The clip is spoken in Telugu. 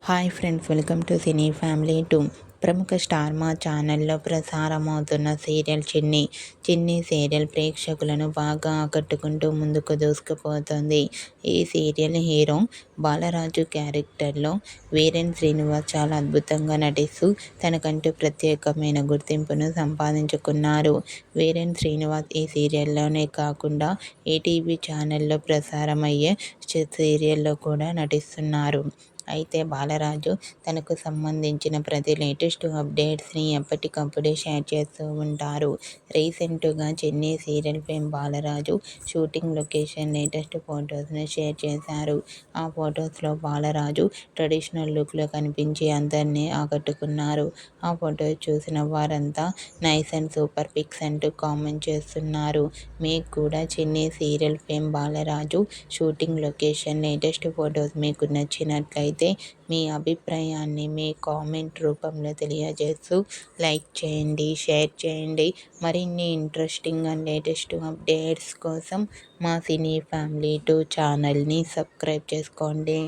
Hi friends, welcome to cine family 2. ప్రముఖ స్టార్ మా ఛానల్లో ప్రసారమవుతున్న సీరియల్ చిన్ని సీరియల్ ప్రేక్షకులను బాగా ఆకట్టుకుంటూ ముందుకు దూసుకుపోతుంది. ఈ సీరియల్ హీరో బాలరాజు క్యారెక్టర్లో వీరేన్ శ్రీనివాస్ చాలా అద్భుతంగా నటిస్తూ తనకంటూ ప్రత్యేకమైన గుర్తింపును సంపాదించుకున్నారు. వీరేన్ శ్రీనివాస్ ఈ సీరియల్లోనే కాకుండా ఈటీవీ ఛానల్లో ప్రసారమయ్యే సీరియల్లో కూడా నటిస్తున్నారు. అయితే బాలరాజు తనకు సంబంధించిన ప్రతి లేటెస్ట్ అప్డేట్స్ని ఎప్పటికప్పుడు షేర్ చేస్తూ ఉంటారు. రీసెంట్గా చిన్ని serial fame Balaraju shooting location latest ఫొటోస్ని షేర్ చేశారు. ఆ ఫొటోస్లో బాలరాజు ట్రెడిషనల్ లుక్లో కనిపించి అందరినీ ఆకట్టుకున్నారు. ఆ ఫొటోస్ చూసిన వారంతా నైస్ అండ్ సూపర్ పిక్స్ అంటూ కామెంట్ చేస్తున్నారు. మీకు కూడా చిన్ని serial fame Balaraju shooting location latest photos మీకు నచ్చినట్లయితే మీ అభిప్రాయాన్ని మీ కామెంట్ రూపంలో తెలియజేస్తూ లైక్ చేయండి, షేర్ చేయండి. మరిన్ని ఇంట్రెస్టింగ్ అండ్ లేటెస్ట్ అప్డేట్స్ కోసం మా సినీ ఫ్యామిలీ 2 ఛానల్ని సబ్స్క్రైబ్ చేసుకోండి.